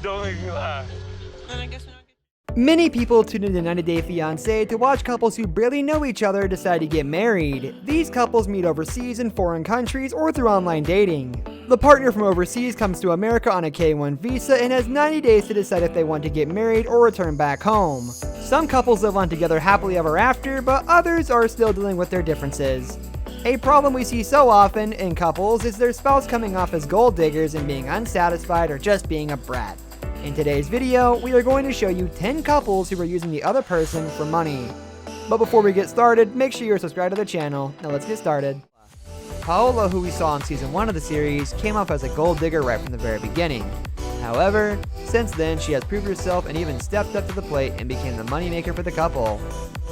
Don't make me laugh. Then I guess we're not good. Many people tune into 90 Day Fiance to watch couples who barely know each other decide to get married. These couples meet overseas in foreign countries or through online dating. The partner from overseas comes to America on a K-1 visa and has 90 days to decide if they want to get married or return back home. Some couples live on together happily ever after, but others are still dealing with their differences. A problem we see so often in couples is their spouse coming off as gold diggers and being unsatisfied or just being a brat. In today's video, we are going to show you 10 couples who are using the other person for money. But before we get started, make sure you're subscribed to the channel. Now let's get started. Paola, who we saw in season 1 of the series, came off as a gold digger right from the very beginning. However, since then she has proved herself and even stepped up to the plate and became the moneymaker for the couple.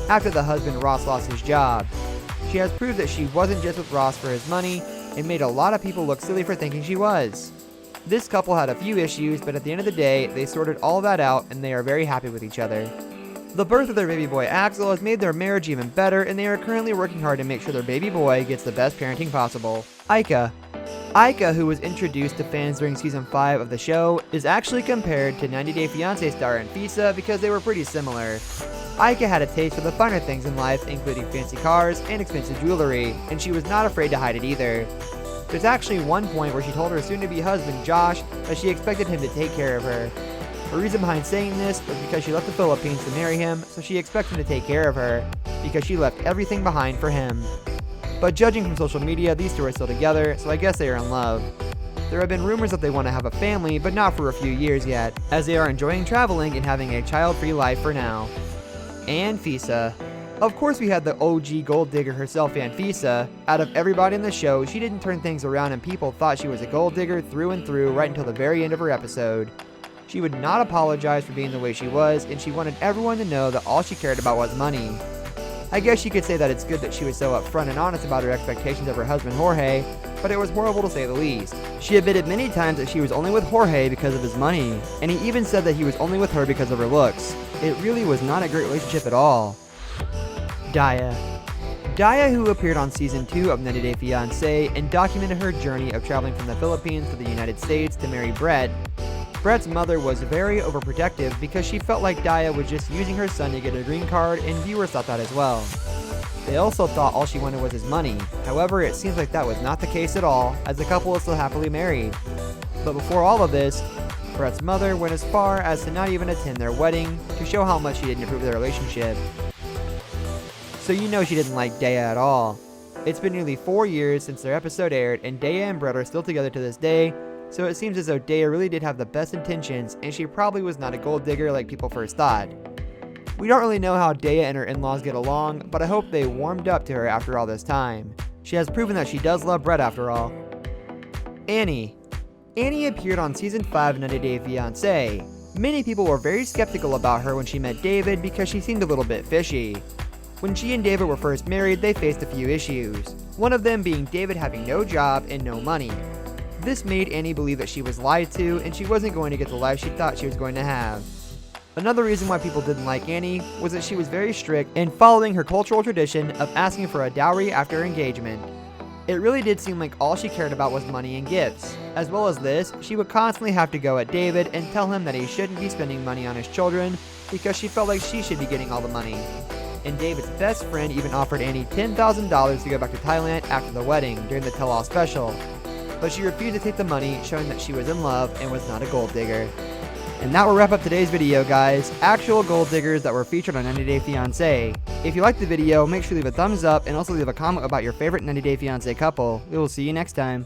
After the husband Ross lost his job, she has proved that she wasn't just with Ross for his money and made a lot of people look silly for thinking she was. This couple had a few issues, but at the end of the day, they sorted all that out and they are very happy with each other. The birth of their baby boy Axel has made their marriage even better, and they are currently working hard to make sure their baby boy gets the best parenting possible. Ika, who was introduced to fans during season 5 of the show, is actually compared to 90 Day Fiance star Anfisa because they were pretty similar. Ika had a taste for the finer things in life, including fancy cars and expensive jewelry, and she was not afraid to hide it either. There's actually one point where she told her soon-to-be husband Josh that she expected him to take care of her. The reason behind saying this was because she left the Philippines to marry him, so she expects him to take care of her, because she left everything behind for him. But judging from social media, these two are still together, so I guess they are in love. There have been rumors that they want to have a family, but not for a few years yet, as they are enjoying traveling and having a child-free life for now. Anfisa. Of course we had the OG gold digger herself, Anfisa. Out of everybody in the show, she didn't turn things around and people thought she was a gold digger through and through right until the very end of her episode. She would not apologize for being the way she was, and she wanted everyone to know that all she cared about was money. I guess you could say that it's good that she was so upfront and honest about her expectations of her husband Jorge, but it was horrible to say the least. She admitted many times that she was only with Jorge because of his money, and he even said that he was only with her because of her looks. It really was not a great relationship at all. Daya, who appeared on season 2 of 90 Day Fiance and documented her journey of traveling from the Philippines to the United States to marry Brett. Brett's mother was very overprotective because she felt like Daya was just using her son to get a green card, and viewers thought that as well. They also thought all she wanted was his money. However, it seems like that was not the case at all, as the couple is still happily married. But before all of this, Brett's mother went as far as to not even attend their wedding to show how much she didn't approve of their relationship. So you know she didn't like Daya at all. It's been nearly 4 years since their episode aired, and Daya and Brett are still together to this day, so it seems as though Daya really did have the best intentions, and she probably was not a gold digger like people first thought. We don't really know how Daya and her in-laws get along, but I hope they warmed up to her after all this time. She has proven that she does love Brett after all. Annie appeared on season 5 of 90 Day Fiance. Many people were very skeptical about her when she met David because she seemed a little bit fishy. When she and David were first married, they faced a few issues, one of them being David having no job and no money. This made Annie believe that she was lied to and she wasn't going to get the life she thought she was going to have. Another reason why people didn't like Annie was that she was very strict in following her cultural tradition of asking for a dowry after her engagement. It really did seem like all she cared about was money and gifts. As well as this, she would constantly have to go at David and tell him that he shouldn't be spending money on his children because she felt like she should be getting all the money. And David's best friend even offered Annie $10,000 to go back to Thailand after the wedding during the tell-all special. But she refused to take the money, showing that she was in love and was not a gold digger. And that will wrap up today's video, guys. Actual gold diggers that were featured on 90 Day Fiance. If you liked the video, make sure to leave a thumbs up and also leave a comment about your favorite 90 Day Fiance couple. We will see you next time.